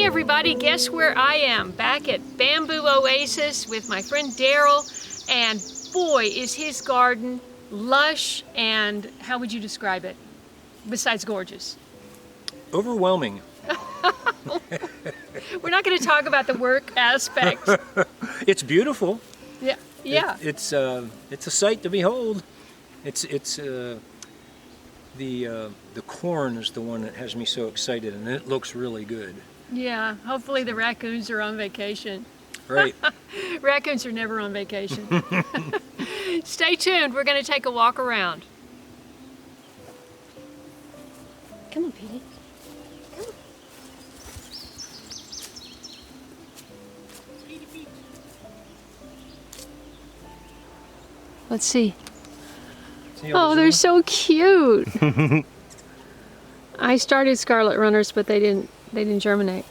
everybody, guess where I am? Back at Bamboo Oasis with my friend Daryl, and boy is his garden lush and how would you describe it besides gorgeous? Overwhelming. We're not going to talk about the work aspect. It's beautiful. Yeah, yeah. It's a sight to behold. The corn is the one that has me so excited, and it looks really good. Yeah, hopefully the raccoons are on vacation. Right. Raccoons are never on vacation. Stay tuned, we're going to take a walk around. Come on, Petey. Come on. Let's see. Oh, they're so cute. I started scarlet runners, but they didn't germinate.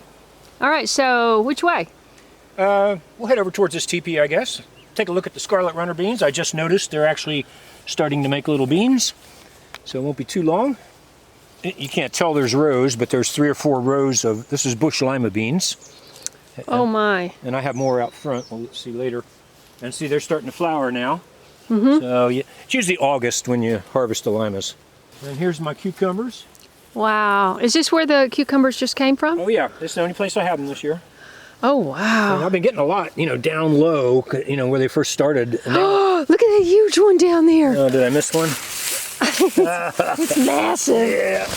All right, so which way? We'll head over towards this teepee, I guess. Take a look at the scarlet runner beans. I just noticed they're actually starting to make little beans, so it won't be too long. You can't tell there's rows, but there's 3 or 4 rows of, this is bush lima beans. Oh my. And I have more out front, we'll see later. And see, they're starting to flower now. Mm-hmm. So yeah, it's usually August when you harvest the limas. And here's my cucumbers. Wow. Is this where the cucumbers just came from? Oh yeah, this is the only place I have them this year. Oh wow. And I've been getting a lot, down low, where they first started. Oh, look at that huge one down there. Oh, did I miss one? It's massive. Yeah.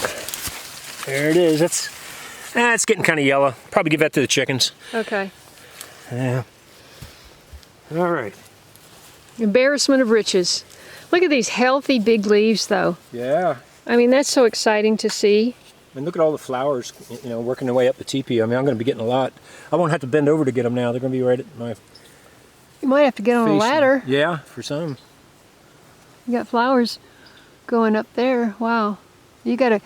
There it is. It's getting kind of yellow. Probably give that to the chickens. Okay. Yeah. All right. Embarrassment of riches. Look at these healthy big leaves though. Yeah. I mean, that's so exciting to see. And look at all the flowers, working their way up the teepee. I mean, I'm going to be getting a lot. I won't have to bend over to get them now. They're going to be right at my You might have to get on a face. ladder. Yeah, for some. You got flowers going up there. Wow. You got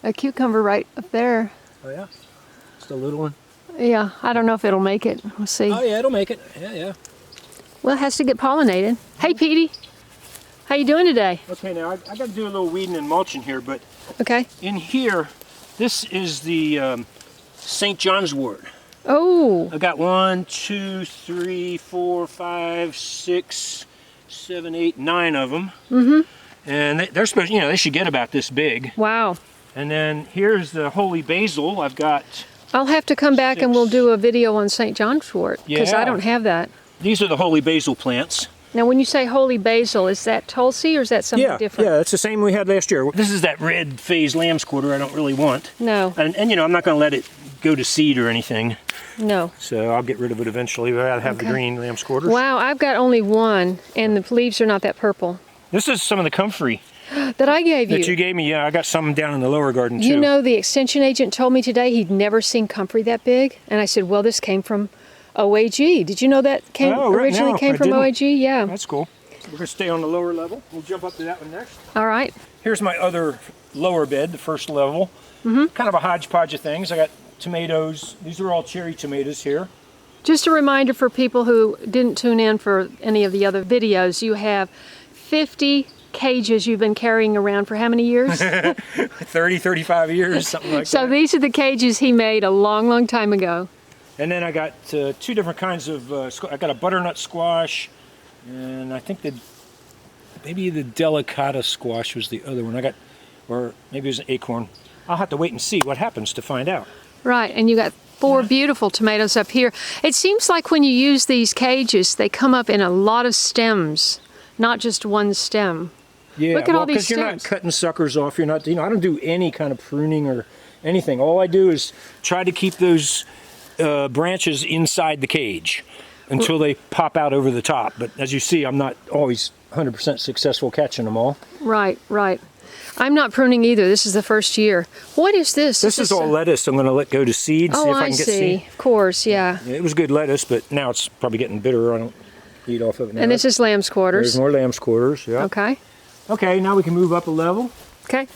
a cucumber right up there. Oh yeah? Just a little one? Yeah, I don't know if it'll make it. We'll see. Oh yeah, it'll make it. Yeah. Well, it has to get pollinated. Hey, Petey. How you doing today? Okay, now I got to do a little weeding and mulching here, but Okay. in here, this is the St. John's wort. Oh. I got 1, 2, 3, 4, 5, 6, 7, 8, 9 of them. Mm-hmm. And they're supposed, they should get about this big. Wow. And then here's the holy basil. I've got. I'll have to come back and we'll do a video on St. John's wort because I don't have that. These are the holy basil plants. Now, when you say holy basil, is that Tulsi or is that something different? Yeah, it's the same we had last year. This is that red phase lamb's quarter I don't really want. No. And I'm not going to let it go to seed or anything. No. So I'll get rid of it eventually, but I'll have the green lamb's quarters. Wow, I've got only one, and the leaves are not that purple. This is some of the comfrey that I gave you. that you gave me. Yeah, I got some down in the lower garden too. You know, the extension agent told me today he'd never seen comfrey that big, and I said, well, this came from OAG. Did you know that originally came from OAG? Yeah. That's cool. So we're going to stay on the lower level. We'll jump up to that one next. All right. Here's my other lower bed, the first level. Mm-hmm. Kind of a hodgepodge of things. I got tomatoes. These are all cherry tomatoes here. Just a reminder for people who didn't tune in for any of the other videos, you have 50 cages you've been carrying around for how many years? 30, 35 years, something like that. So these are the cages he made a long, long time ago. And then I got 2 different kinds of, I got a butternut squash, and I think maybe the delicata squash was the other one. Or maybe it was an acorn. I'll have to wait and see what happens to find out. Right, and you got 4 beautiful tomatoes up here. It seems like when you use these cages, they come up in a lot of stems, not just one stem. Yeah, look at all these because you're not stems. cutting suckers off. You're not, I don't do any kind of pruning or anything. All I do is try to keep those branches inside the cage until they pop out over the top. But as you see, I'm not always 100% successful catching them all. Right, right. I'm not pruning either. This is the first year. What is this? This is all lettuce. I'm going to let go to seed, see if I can get seed. Of course, yeah. It was good lettuce, but now it's probably getting bitter. I don't eat off of it now. And this is lamb's quarters. There's more lamb's quarters, yeah. Okay. Okay, now we can move up a level. Okay.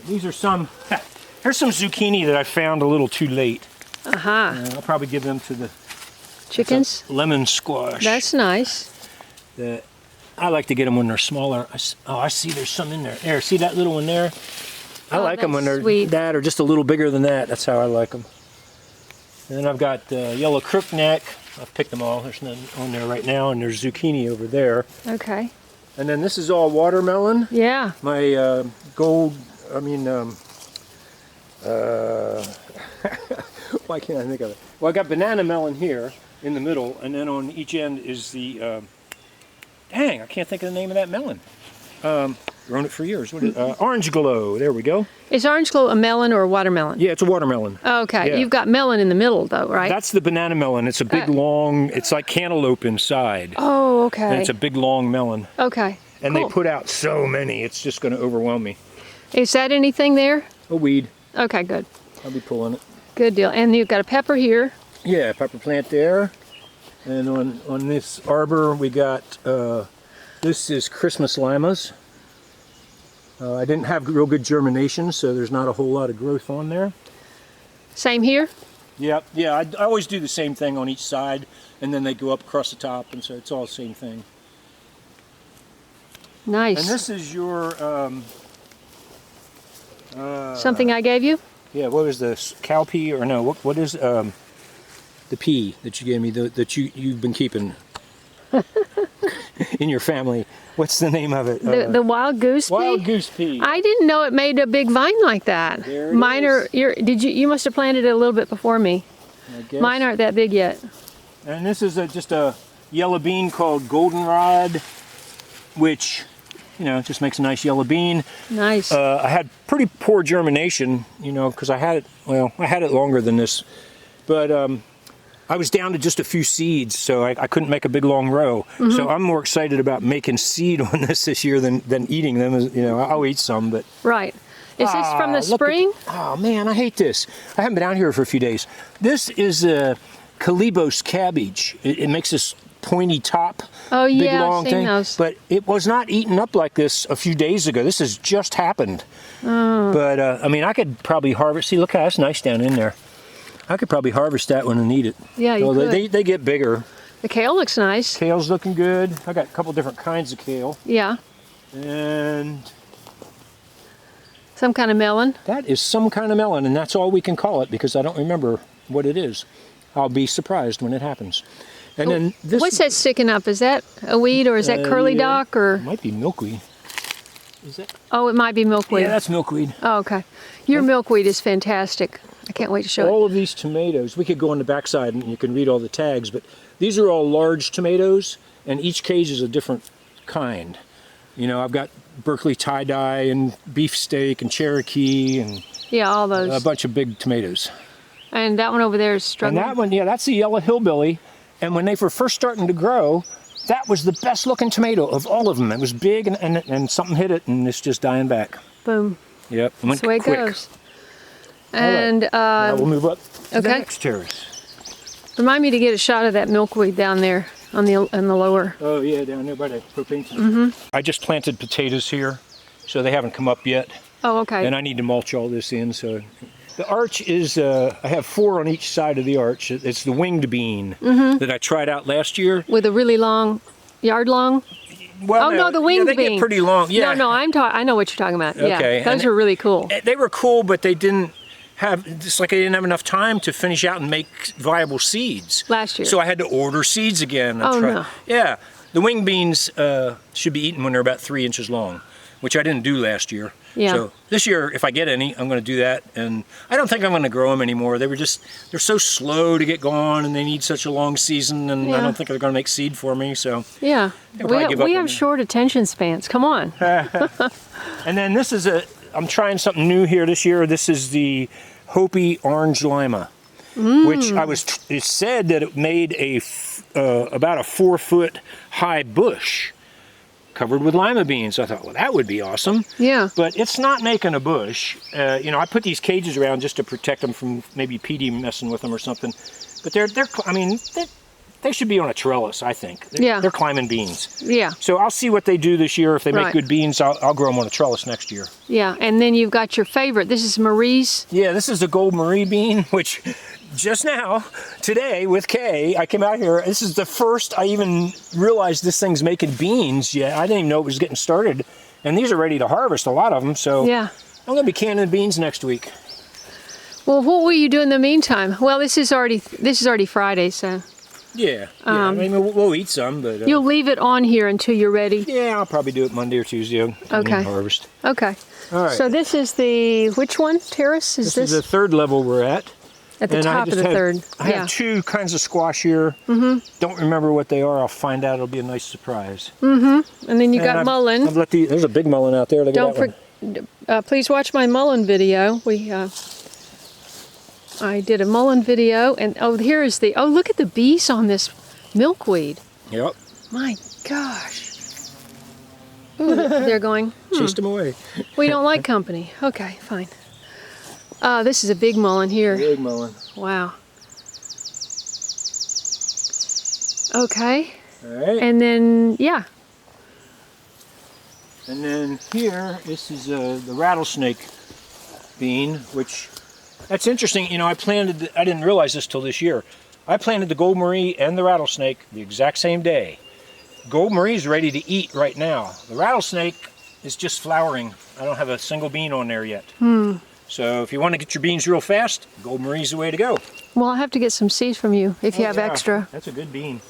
These are some, here's some zucchini that I found a little too late. Uh-huh. I'll probably give them to the chickens. Lemon squash. That's nice. I like to get them when they're smaller. I see there's some in there. There, see that little one there? I like them when they're that or just a little bigger than that. That's how I like them. And then I've got yellow crookneck. I've picked them all. There's none on there right now, and there's zucchini over there. Okay. And then this is all watermelon. Yeah. My why can't I think of it? Well, I got banana melon here in the middle, and then on each end is the, dang, I can't think of the name of that melon. Grown it for years. What is Orange Glow. There we go. Is Orange Glow a melon or a watermelon? Yeah, it's a watermelon. Okay. Yeah. You've got melon in the middle, though, right? That's the banana melon. It's a big, long, it's like cantaloupe inside. Oh, okay. And it's a big, long melon. Okay. And cool. they put out so many, it's just going to overwhelm me. Is that anything there? A weed. Okay, good. I'll be pulling it. Good deal. And you've got a pepper here. Yeah, pepper plant there. And on this arbor, we got, this is Christmas limas. I didn't have real good germination, so there's not a whole lot of growth on there. Same here? Yep, yeah, I always do the same thing on each side, and then they go up across the top, and so it's all the same thing. Nice. And this is your... something I gave you? Yeah, what was this? Cowpea, or no, what is the pea that you gave me, that you've been keeping in your family? What's the name of it? The wild goose pea? Wild goose pea. I didn't know it made a big vine like that. There it Mine is. are, you must have planted it a little bit before me. I guess. Mine aren't that big yet. And this is just a yellow bean called goldenrod, which, you know, just makes a nice yellow bean. Nice. I had pretty poor germination, you know, because I had it longer than this, but I was down to just a few seeds, so I couldn't make a big long row. Mm-hmm. So I'm more excited about making seed on this year than eating them. You know, I'll eat some, but Right. Is this from the look spring? oh man, I hate this. I haven't been out here for a few days. This is a Calibos cabbage. It makes this pointy top, Oh big yeah, long I've seen thing. those. But it was not eaten up like this a few days ago. This has just happened. But I mean, I could probably harvest. See, look how that's nice down in there. I could probably harvest that one and eat it. Yeah, you could. They get bigger. The kale looks nice. Kale's looking good. I got a couple different kinds of kale. Yeah. And Some kind of melon. that is some kind of melon, and that's all we can call it because I don't remember what it is. I'll be surprised when it happens. And then this... What's that sticking up? Is that a weed or is that curly yeah. dock or? It might be milkweed. Is that? Oh, it might be milkweed. Yeah, that's milkweed. Oh, okay. Your milkweed is fantastic. I can't wait to show it. All of these tomatoes, we could go on the backside and you can read all the tags, but these are all large tomatoes, and each cage is a different kind. You know, I've got Berkeley tie-dye and beefsteak and Cherokee and Yeah, all those. a bunch of big tomatoes. And that one over there is And struggling. that one, yeah, that's the yellow hillbilly. And when they were first starting to grow, that was the best looking tomato of all of them. It was big and something hit it and it's just dying back. Boom. Yep. That's the way it quick. goes. And Now we'll move up to the okay. next terrace. remind me to get a shot of that milkweed down there on the lower. Oh yeah, down there by the propane tank. I just planted potatoes here, so they haven't come up yet. Oh, okay. And I need to mulch all this in. So the arch is, I have 4 on each side of the arch. It's the winged bean that I tried out last year. With a really long, yard long? Well, Oh, no, the winged they bean. get pretty long. Yeah. No, I know what you're talking about. Okay, Yeah, those and are really cool. They were cool, but they didn't have, it's like I didn't have enough time to finish out and make viable seeds. Last year. So I had to order seeds again. And Oh, no. Yeah. The wing beans should be eaten when they're about 3 inches long, which I didn't do last year. Yeah. So this year, if I get any, I'm going to do that. And I don't think I'm going to grow them anymore. They're so slow to get going, and they need such a long season, and I Yeah. don't think they're going to make seed for me. So. Yeah. I'll probably give up We on have that. short attention spans. Come on. And then this is I'm trying something new here this year. This is the Hopi Orange Lima, which it said that it made about a 4-foot high bush covered with lima beans. I thought, well, that would be awesome. Yeah. But it's not making a bush. You know, I put these cages around just to protect them from maybe PD messing with them or something. But they should be on a trellis, I think. They're climbing beans. Yeah. So I'll see what they do this year. If they make Right. good beans, I'll grow them on a trellis next year. Yeah. And then you've got your favorite. This is Marie's. Yeah, this is the gold Marie bean, which just now, today with Kaye, I came out here. This is the first I even realized this thing's making beans yet. I didn't even know it was getting started. And these are ready to harvest, a lot of them. So Yeah. I'm going to be canning beans next week. Well, what will you do in the meantime? Well, this is already Friday, so Yeah. I mean, we'll eat some, but you'll leave it on here until you're ready. yeah, I'll probably do it Monday or Tuesday. Okay. Harvest. Okay. All right. So this is the which one? Terrace? This is the third level we're at. At the And top of the third. I have two kinds of squash here. Don't remember what they are. I'll find out. It'll be a nice surprise. And then you got I've mullein. let there's a big mullein out there. Look Don't at that one. please watch my mullein video. I did a mullein video, and here is the look at the bees on this milkweed. Yep. My gosh. Ooh, they're going. Chased them away. We don't like company. Okay, fine. This is a big mullein here. Big mullein. Wow. Okay. All right. And then, yeah. And then here, this is the rattlesnake bean, which, that's interesting. You know, I didn't realize this till this year. I planted the gold Marie and the rattlesnake the exact same day. Gold Marie is ready to eat right now. The rattlesnake is just flowering. I don't have a single bean on there yet. So if you want to get your beans real fast, Gold Marie's the way to go. Well, I'll have to get some seeds from you if you have Yeah, extra. That's a good bean.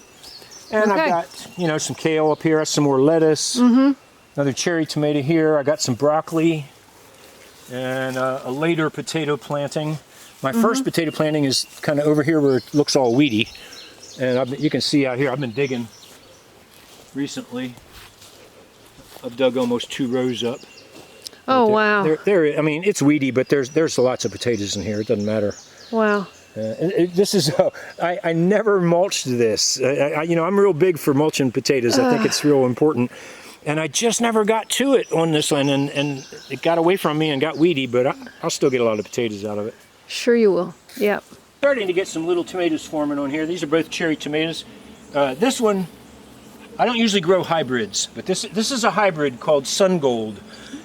And Okay. I've got, you know, some kale up here, some more lettuce, another cherry tomato here. I got some broccoli and a later potato planting. My first potato planting is kind of over here where it looks all weedy. And you can see out here, I've been digging recently. I've dug almost 2 rows up. Oh, wow. I mean, it's weedy, but there's lots of potatoes in here. It doesn't matter. Wow. This is, I never mulched this. You know, I'm real big for mulching potatoes. I think it's real important. And I just never got to it on this one, and it got away from me and got weedy, but I'll still get a lot of potatoes out of it. Sure you will. Yep. Starting to get some little tomatoes forming on here. These are both cherry tomatoes. This one, I don't usually grow hybrids, but this is a hybrid called Sun Gold.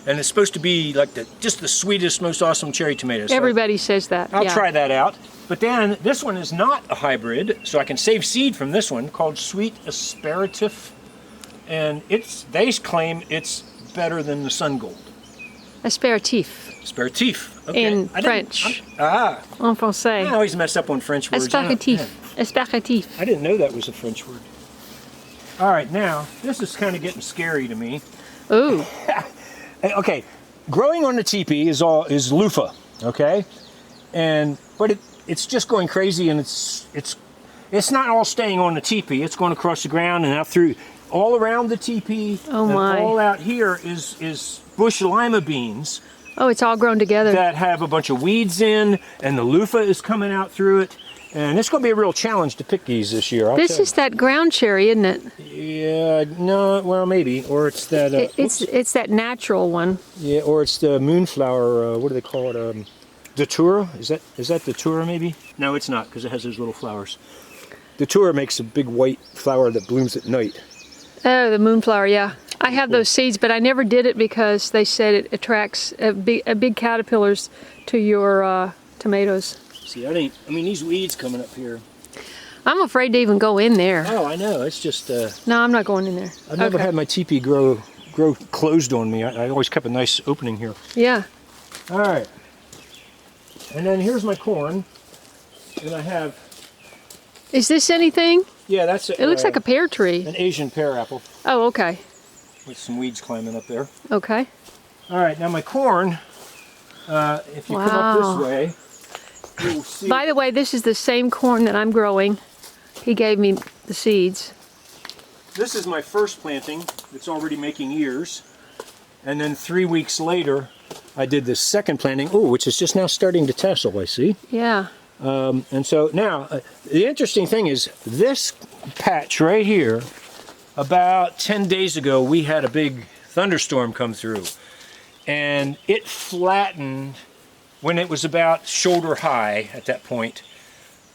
And it's supposed to be like just the sweetest, most awesome cherry tomatoes. Everybody says that. I'll yeah. try that out. But then this one is not a hybrid, so I can save seed from this one called Sweet Asparatif. And they claim it's better than the Sun Gold. Asparatif. Asparatif. Okay. In French. En français. I always mess up on French words. Asparatif. Asparatif. I didn't know that was a French word. All right, now, this is kind of getting scary to me. Ooh. Okay, growing on the teepee is loofah, okay? But it's just going crazy, and it's not all staying on the teepee. It's going across the ground and out through all around the teepee. Oh my. And all out here is bush lima beans Oh, it's all grown together. that have a bunch of weeds in, and the loofah is coming out through it. And it's going to be a real challenge to pick these this year. This is that ground cherry, isn't it? Yeah, no, well, maybe. Or it's that... It's that natural one. Yeah, or it's the moonflower, what do they call it? Datura? Is that Datura maybe? No, it's not, because it has those little flowers. Datura makes a big white flower that blooms at night. Oh, the moonflower, yeah. I have those seeds, but I never did it because they said it attracts big caterpillars to your tomatoes. See, I mean, these weeds coming up here. I'm afraid to even go in there. Oh, I know. It's just... No, I'm not going in there. I've never had my teepee grow closed on me. I always kept a nice opening here. Yeah. All right. And then here's my corn. And I have... Is this anything? Yeah, that's... It looks like a pear tree. an Asian pear apple Oh, okay. with some weeds climbing up there. Okay. All right, now my corn, if you come up Wow. this way, you will see... By the way, this is the same corn that I'm growing. He gave me the seeds. This is my first planting that's already making ears. And then 3 weeks later, I did this second planting, which is just now starting to tassel, I see. Yeah. And so now, the interesting thing is, this patch right here, about 10 days ago, we had a big thunderstorm come through. And it flattened, when it was about shoulder high at that point,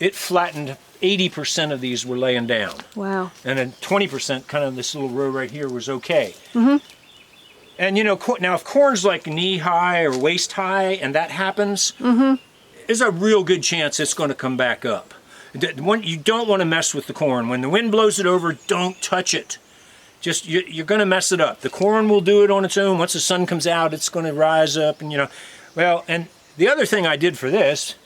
it flattened 80% of these were laying down. Wow. And then 20%, kind of this little row right here, was okay. And you know, now if corn's like knee high or waist high and that happens, there's a real good chance it's going to come back up. You don't want to mess with the corn. When the wind blows it over, don't touch it. Just, you're going to mess it up. The corn will do it on its own. Once the sun comes out, it's going to rise up and, you know. Well, and the other thing I did for this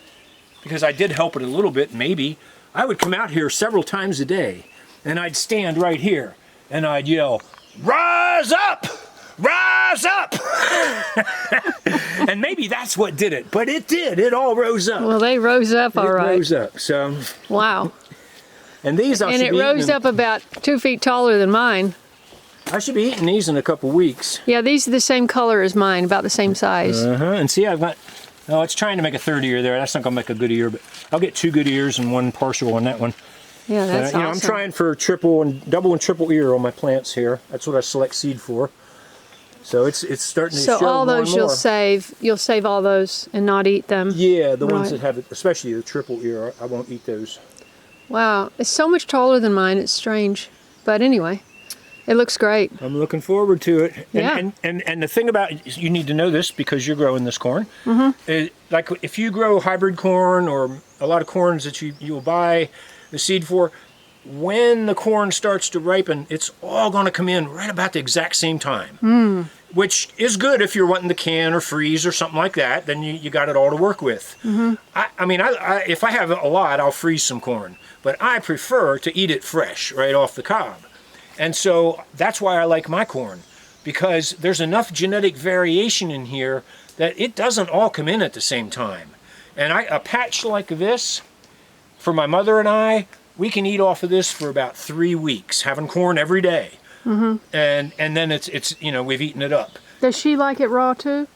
because I did help it a little bit, maybe, I would come out here several times a day, and I'd stand right here, and I'd yell, "Rise up! Rise up!" And maybe that's what did it, but it did. It all rose up. Well, they rose up all right. It rose up, so. Wow. And these I And should it be rose eating up about 2 feet taller than mine. I should be eating these in a couple weeks. Yeah, these are the same color as mine, about the same size. And see, I've got, oh, it's trying to make a third ear there. That's not going to make a good ear, but I'll get 2 good ears and 1 partial on that one. Yeah, that's awesome. I'm trying for double and triple ear on my plants here. That's what I select seed for. So it's starting to show So all more those and more. you'll save all those and not eat them. Yeah, the ones Right. that have it, especially the triple ear, I won't eat those. Wow, it's so much taller than mine. It's strange, but anyway, it looks great. I'm looking forward to it. Yeah. And the thing about, you need to know this because you're growing this corn. Like if you grow hybrid corn or a lot of corns that you'll buy the seed for, when the corn starts to ripen, it's all going to come in right about the exact same time. Which is good if you're wanting to can or freeze or something like that. Then you got it all to work with. I mean, if I have a lot, I'll freeze some corn. But I prefer to eat it fresh, right off the cob. And so that's why I like my corn, because there's enough genetic variation in here that it doesn't all come in at the same time. And a patch like this, for my mother and I, we can eat off of this for about 3 weeks, having corn every day. And then it's we've eaten it up. Does she like it raw too?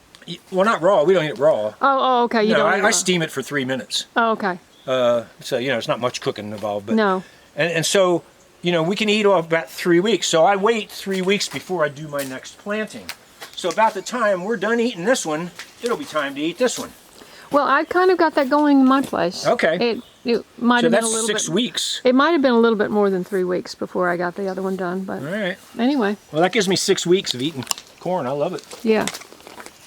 Well, not raw. We don't eat it raw. Oh, okay. You No, don't eat it I raw. steam it for 3 minutes. Oh, okay. So it's not much cooking involved. But No. and so we can eat off about 3 weeks. So I wait 3 weeks before I do my next planting. So about the time we're done eating this one, it'll be time to eat this one. Well, I kind of got that going in my place. Okay. It might So have been a that's little 6 bit. weeks. It might have been a little bit more than 3 weeks before I got the other one done, but All right. anyway, Well, that gives me 6 weeks of eating corn. I love it. yeah.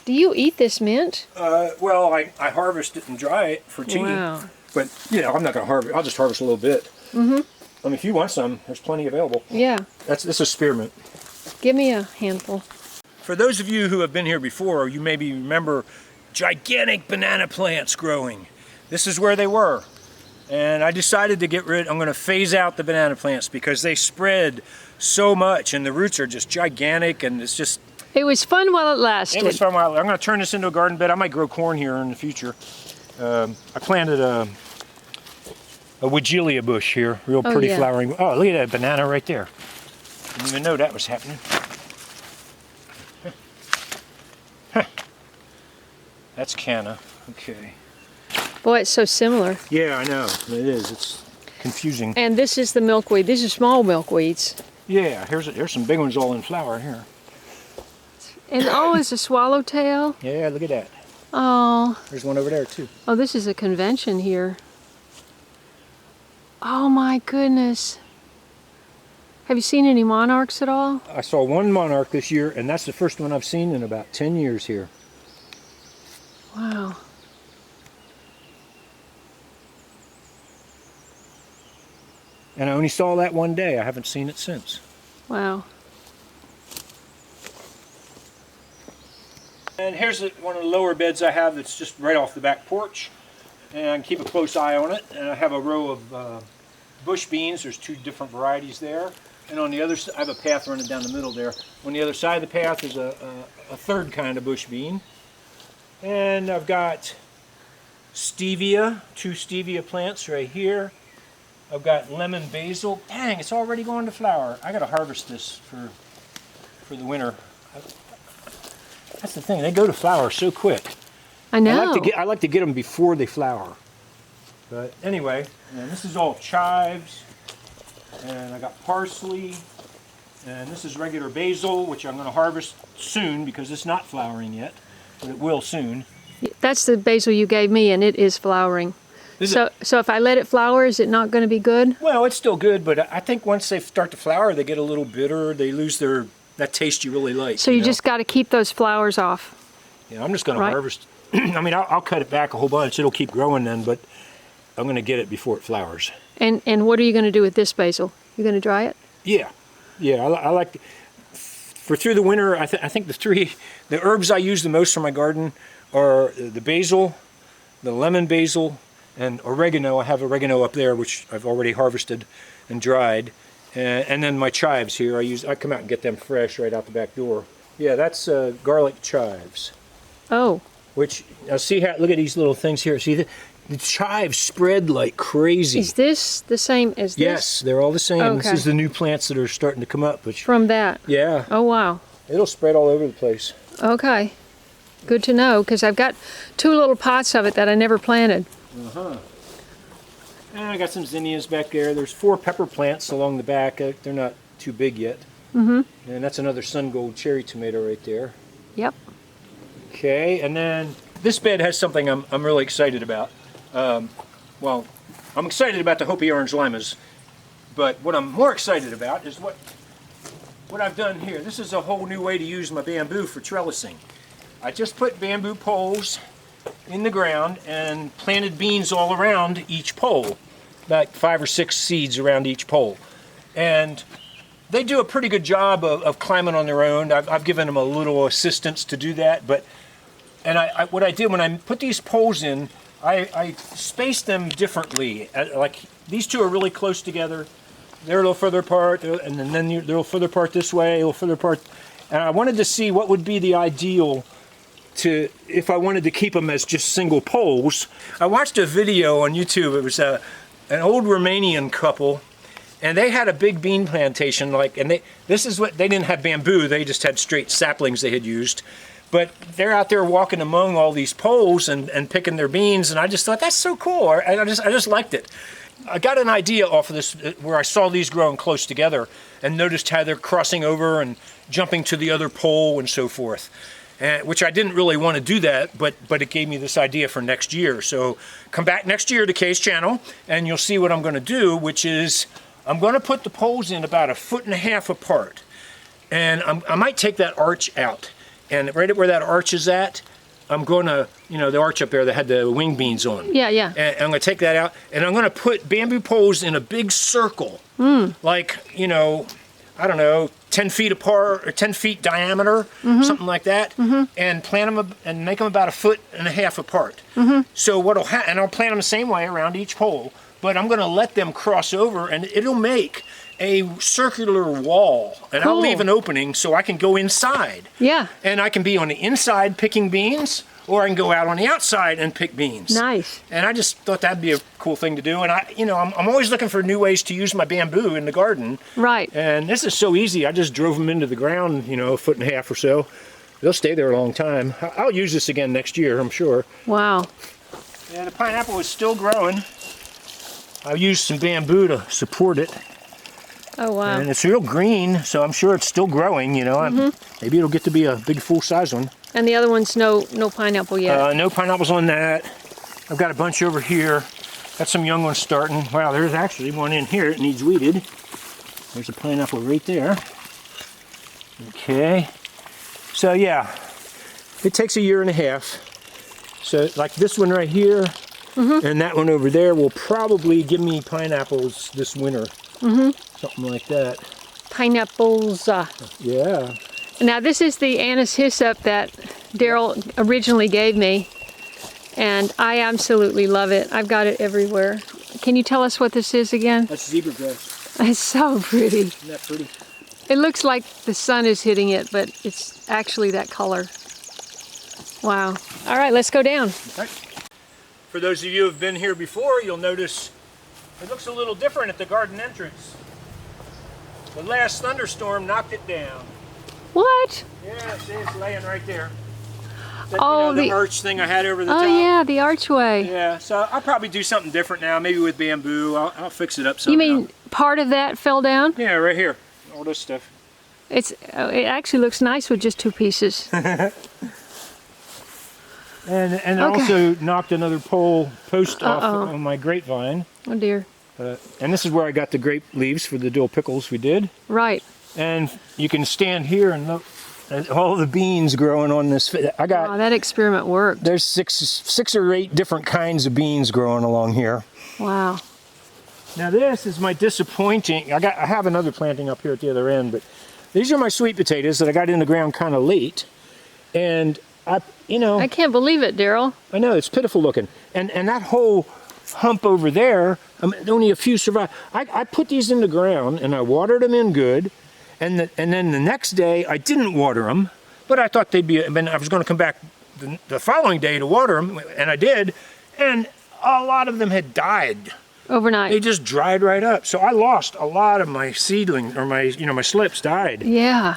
Do you eat this mint? Well, I harvest it and dry it for tea. Wow. But I'm not going to harvest. I'll just harvest a little bit. I mean, if you want some, there's plenty available. Yeah. This is spearmint. Give me a handful. For those of you who have been here before, you maybe remember gigantic banana plants growing. This is where they were. And I decided to I'm going to phase out the banana plants because they spread so much and the roots are just gigantic and it's just, It was fun while it lasted. it was fun. I'm going to turn this into a garden bed. I might grow corn here in the future. I planted a Wigelia bush here, real pretty yeah. flowering. Oh, look at that banana right there. Didn't even know that was happening. That's canna. Okay. Boy, it's so similar. Yeah, I know. It is. It's confusing. And this is the milkweed. These are small milkweeds. Yeah, here's some big ones all in flower here. And oh, it's a swallowtail. Yeah, look at that. Oh, There's one over there too. oh, this is a convention here. Oh my goodness. Have you seen any monarchs at all? I saw one monarch this year, and that's the first one I've seen in about 10 years here. Wow. And I only saw that one day. I haven't seen it since. Wow. And here's one of the lower beds I have that's just right off the back porch. And I can keep a close eye on it. And I have a row of bush beans. There's 2 different varieties there. And on the other side, I have a path running down the middle there. On the other side of the path is a third kind of bush bean. And I've got stevia, 2 stevia plants right here. I've got lemon basil. Dang, it's already going to flower. I got to harvest this for the winter. That's the thing, they go to flower so quick. I know. I like to get them before they flower. But anyway, and this is all chives. And I got parsley. And this is regular basil, which I'm going to harvest soon because it's not flowering yet. But it will soon. That's the basil you gave me, and it is flowering. So if I let it flower, is it not going to be good? Well, it's still good, but I think once they start to flower, they get a little bitter. They lose that taste you really like. So you just got to keep those flowers off. Yeah, I'm just going Right. to harvest. I mean, I'll cut it back a whole bunch. It'll keep growing then, but I'm going to get it before it flowers. And what are you going to do with this basil? You're going to dry it? Yeah. I like for through the winter. I think the herbs I use the most for my garden are the basil, the lemon basil, And oregano, I have oregano up there, which I've already harvested and dried. And then my chives here, I come out and get them fresh right out the back door. Yeah, that's garlic chives. Oh. Which, now see how, look at these little things here. See, the chives spread like crazy. Is this the same as this? Yes, they're all the same. Okay. This is the new plants that are starting to come up. Which, From that? yeah. Oh, wow. It'll spread all over the place. Okay. Good to know, because I've got 2 little pots of it that I never planted. Uh-huh. And I got some zinnias back there. There's 4 pepper plants along the back. They're not too big yet. Mm-hmm. And that's another sun gold cherry tomato right there. Yep. Okay, and then this bed has something I'm really excited about. Well, I'm excited about the Hopi orange limas, but what I'm more excited about is what I've done here. This is a whole new way to use my bamboo for trellising. I just put bamboo poles in the ground and planted beans all around each pole, about 5 or 6 seeds around each pole. And they do a pretty good job of climbing on their own. I've given them a little assistance to do that, but what I did when I put these poles in, I spaced them differently. Like these 2 are really close together. They're a little further apart, and then they're a little further apart this way, a little further apart. And I wanted to see what would be the ideal if I wanted to keep them as just single poles. I watched a video on YouTube. It was an old Romanian couple, and they had a big bean plantation. They didn't have bamboo. They just had straight saplings they had used. But they're out there walking among all these poles and picking their beans, and I just thought, that's so cool. I just liked it. I got an idea off of this where I saw these growing close together and noticed how they're crossing over and jumping to the other pole and so forth. Which I didn't really want to do that, but it gave me this idea for next year. So come back next year to Kaye's channel, and you'll see what I'm going to do, which is I'm going to put the poles in about 1.5 feet apart. And I might take that arch out. And right where that arch is at, I'm going to, the arch up there that had the wing beans on. Yeah, yeah. And I'm going to take that out, and I'm going to put bamboo poles in a big circle. Like, I don't know, 10 feet apart or 10 feet diameter, something like that, and plant them and make them about 1.5 feet apart. So what'll happen, and I'll plant them the same way around each pole, but I'm going to let them cross over, and it'll make a circular wall, and Cool. I'll leave an opening so I can go inside. Yeah. And I can be on the inside picking beans, or I can go out on the outside and pick beans. Nice. And I just thought that'd be a cool thing to do. And I'm always looking for new ways to use my bamboo in the garden. Right. And this is so easy. I just drove them into the ground, 1.5 feet or so. They'll stay there a long time. I'll use this again next year, I'm sure. Wow. And the pineapple is still growing. I used some bamboo to support it. Oh, wow. And it's real green, so I'm sure it's still growing, Maybe it'll get to be a big full-size one. And the other one's no pineapple yet. No pineapples on that. I've got a bunch over here. Got some young ones starting. Wow, there's actually one in here. It needs weeded. There's a pineapple right there. Okay. So yeah, it takes 1.5 years. So like this one right here and that one over there will probably give me pineapples this winter. Something like that. Pineapples. Yeah. Now this is the anise hyssop that Daryl originally gave me, and I absolutely love it. I've got it everywhere. Can you tell us what this is again? That's zebra grass. It's so pretty. Isn't that pretty? It looks like the sun is hitting it, but it's actually that color. Wow. All right, let's go down. Okay. For those of you who have been here before, you'll notice it looks a little different at the garden entrance. The last thunderstorm knocked it down. What? Yeah, see, it's laying right there. That, Oh, the arch thing I had over the Oh top. yeah, the archway. Yeah, so I'll probably do something different now, maybe with bamboo. I'll fix it up somehow. You mean part of that fell down? Yeah, right here. All this stuff. It actually looks nice with just 2 pieces. And I also knocked another post off on my grapevine. Oh dear. And this is where I got the grape leaves for the dill pickles we did. Right. And you can stand here and look at all the beans growing on this. I got. Wow, that experiment worked. There's six or 8 different kinds of beans growing along here. Wow. Now this is my disappointing. I have another planting up here at the other end, but these are my sweet potatoes that I got in the ground kind of late, and I can't believe it, Daryl. I know it's pitiful looking, and that whole hump over there, only a few survive. I put these in the ground and I watered them in good, and then the next day I didn't water them, but I thought they'd be. I mean, I was going to come back the following day to water them, and I did, and a lot of them had died overnight. They just dried right up. So I lost a lot of my seedlings, or my slips died. Yeah.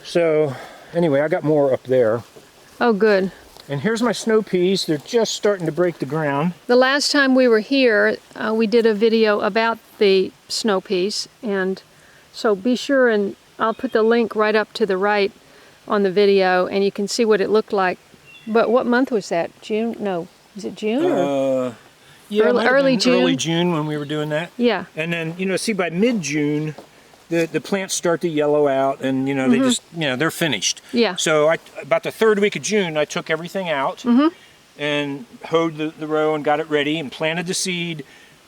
So anyway, I got more up there. Oh, good. And here's my snow peas. They're just starting to break the ground. The last time we were here, we did a video about the snow peas, and so be sure, and I'll put the link right up to the right on the video, and you can see what it looked like. But what month was that? June? No, was it June? Or? Yeah, early June. Early June when we were doing that. Yeah. And then see, by mid-June, the plants start to yellow out, and they just they're finished. Yeah. So about the third week of June, I took everything out and hoed the row and got it ready and planted the seed.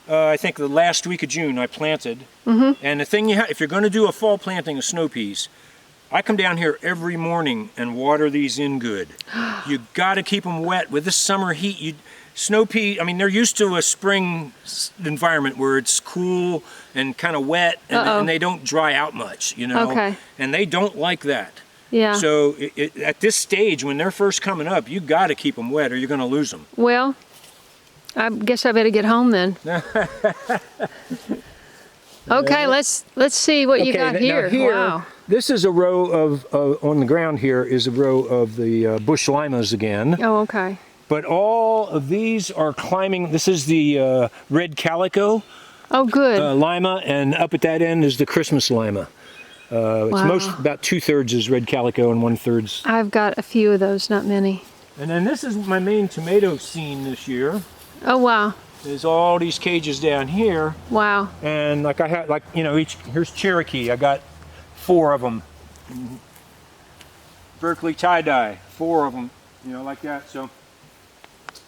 I think the last week of June I planted. And the thing if you're going to do a fall planting of snow peas, I come down here every morning and water these in good. You got to keep them wet with this summer heat. Snow pea, I mean, they're used to a spring environment where it's cool and kind of wet, and they don't dry out much, Okay. And they don't like that. Yeah. So at this stage, when they're first coming up, you got to keep them wet or you're going to lose them. Well, I guess I better get home then. Okay, let's see what you got here. Wow. This is a row of, on the ground here is a row of the bush limas again. Oh, okay. But all of these are climbing. This is the red calico Oh, good. lima, and up at that end is the Christmas lima. It's about 2/3 is red calico and 1/3. I've got a few of those, not many. And then this is my main tomato scene this year. Oh, wow. There's all these cages down here, Wow. and like I had, here's Cherokee. I got 4 of them. Berkeley tie-dye, 4 of them, like that. So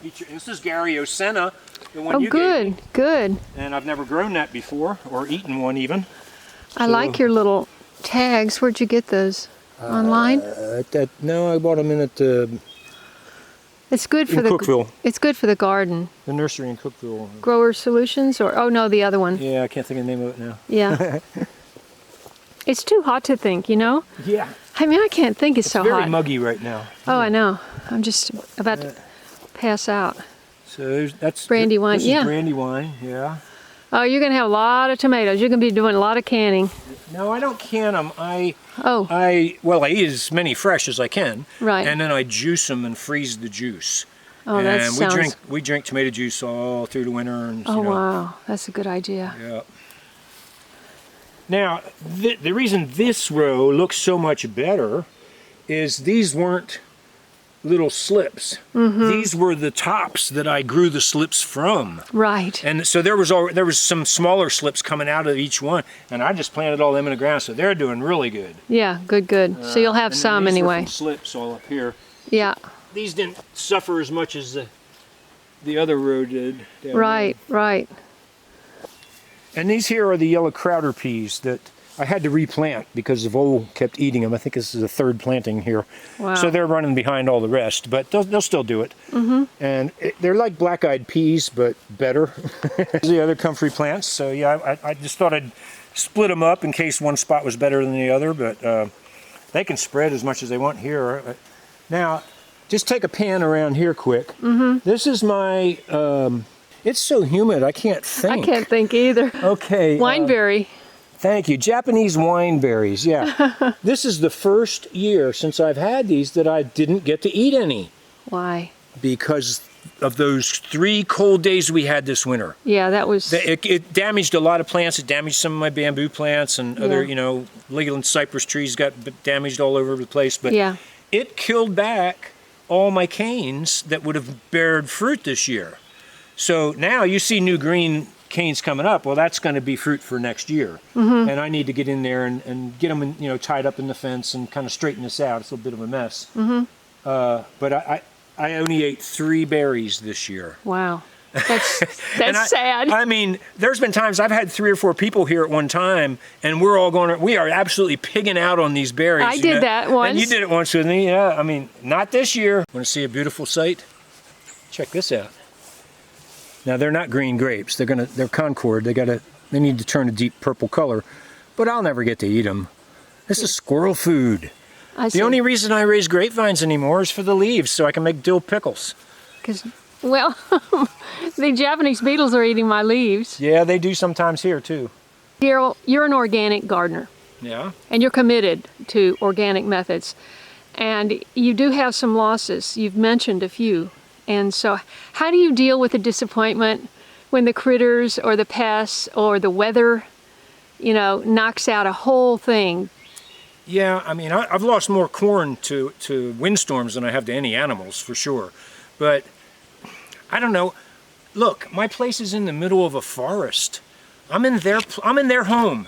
this is Gary Osena, the one you gave me. Good. And I've never grown that before, or eaten one even. I like your little tags. Where'd you get those? Online? No, I bought them in at It's good for Cookville. It's good for the garden. The nursery in Cookville. Grower Solutions, or oh no, the other one. Yeah, I can't think of the name of it now. Yeah. It's too hot to think, Yeah. I mean, I can't think it's so very hot. muggy right now. Oh, I know. I'm just about to pass out. So that's Brandywine, this is Brandywine, yeah. Oh, you're gonna have a lot of tomatoes. You're gonna be doing a lot of canning. No, I don't can them. I eat as many fresh as I can. Right. And then I juice them and freeze the juice. Oh, that and sounds... we drink tomato juice all through the winter. And, Oh, wow. That's a good idea. Yeah. Now, the reason this row looks so much better is these weren't little slips. These were the tops that I grew the slips from. Right. And so there was some smaller slips coming out of each one, and I just planted all them in the ground, so they're doing really good. Yeah, good. So you'll have and some these were anyway. from slips all up here. Yeah. These didn't suffer as much as the other row did. down Right. there. And these here are the yellow Crowder peas that I had to replant because the vole kept eating them. I think this is the 3rd planting here. Wow. So they're running behind all the rest, but they'll still do it. And they're like black-eyed peas, but better. The other comfrey plants. So yeah, I just thought I'd split them up in case one spot was better than the other, but they can spread as much as they want here. Now, just take a pan around here quick. This is my, it's so humid, I can't think. I can't think either. Okay. Wineberry. Thank you. Japanese wineberries, yeah. This is the first year since I've had these that I didn't get to eat any. Why? Because of those 3 cold days we had this winter. Yeah, that was... It damaged a lot of plants. It damaged some of my bamboo plants, and other, Legoland cypress trees got damaged all over the place. But it killed back all my canes that would have bared fruit this year. So now you see new green canes coming up. Well, that's going to be fruit for next year. And I need to get in there and get them tied up in the fence and kind of straighten this out. It's a bit of a mess. But I only ate 3 berries this year. Wow. That's sad. I mean, there's been times I've had 3 or 4 people here at one time, and we are absolutely pigging out on these berries. I did that once. And you did it once with me, yeah. I mean, not this year. Want to see a beautiful sight? Check this out. Now they're not green grapes. They're Concord. They need to turn a deep purple color, but I'll never get to eat them. This is squirrel food. The only reason I raise grapevines anymore is for the leaves, so I can make dill pickles. Well, the Japanese beetles are eating my leaves. Yeah, they do sometimes here too. Daryl, you're an organic gardener. Yeah. And you're committed to organic methods. And you do have some losses. You've mentioned a few. And so how do you deal with the disappointment when the critters or the pests or the weather, knocks out a whole thing? Yeah, I mean, I've lost more corn to windstorms than I have to any animals, for sure. But I don't know. Look, my place is in the middle of a forest. I'm in their home.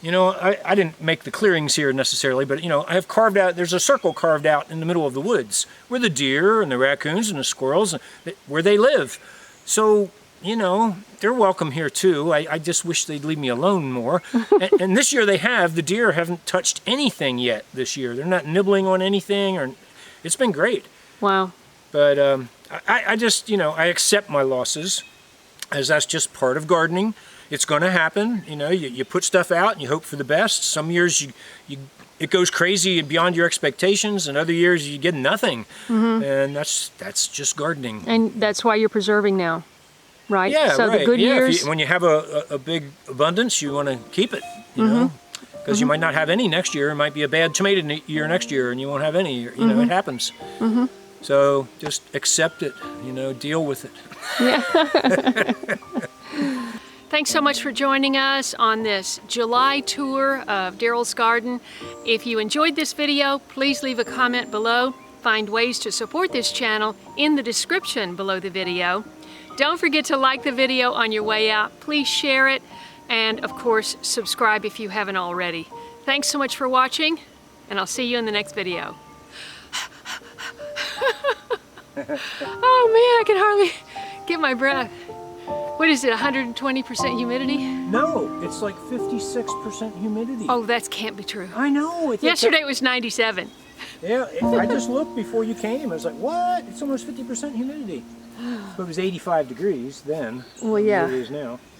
I didn't make the clearings here necessarily, but I have carved out, there's a circle carved out in the middle of the woods where the deer and the raccoons and the squirrels, where they live. So, they're welcome here too. I just wish they'd leave me alone more. and this year the deer haven't touched anything yet this year. They're not nibbling on anything, it's been great. Wow. But I just, I accept my losses, as that's just part of gardening. It's going to happen. You put stuff out and you hope for the best. Some years it goes crazy and beyond your expectations, and other years you get nothing. Mm-hmm. And that's just gardening. And that's why you're preserving now, right? Yeah, so right. The good years. When you have a big abundance, you want to keep it. Because you might not have any next year. It might be a bad tomato year next year, and you won't have any. It happens. Mm-hmm. So just accept it. Deal with it. Yeah. Thanks so much for joining us on this July tour of Daryl's garden. If you enjoyed this video, please leave a comment below. Find ways to support this channel in the description below the video. Don't forget to like the video on your way out. Please share it. And of course, subscribe if you haven't already. Thanks so much for watching, and I'll see you in the next video. Oh man, I can hardly get my breath. What is it, 120% humidity? No, it's like 56% humidity. Oh, that can't be true. I know. Yesterday it was 97. Yeah, I just looked before you came. I was like, what? It's almost 50% humidity. But it was 85 degrees then. Well, yeah. It is now.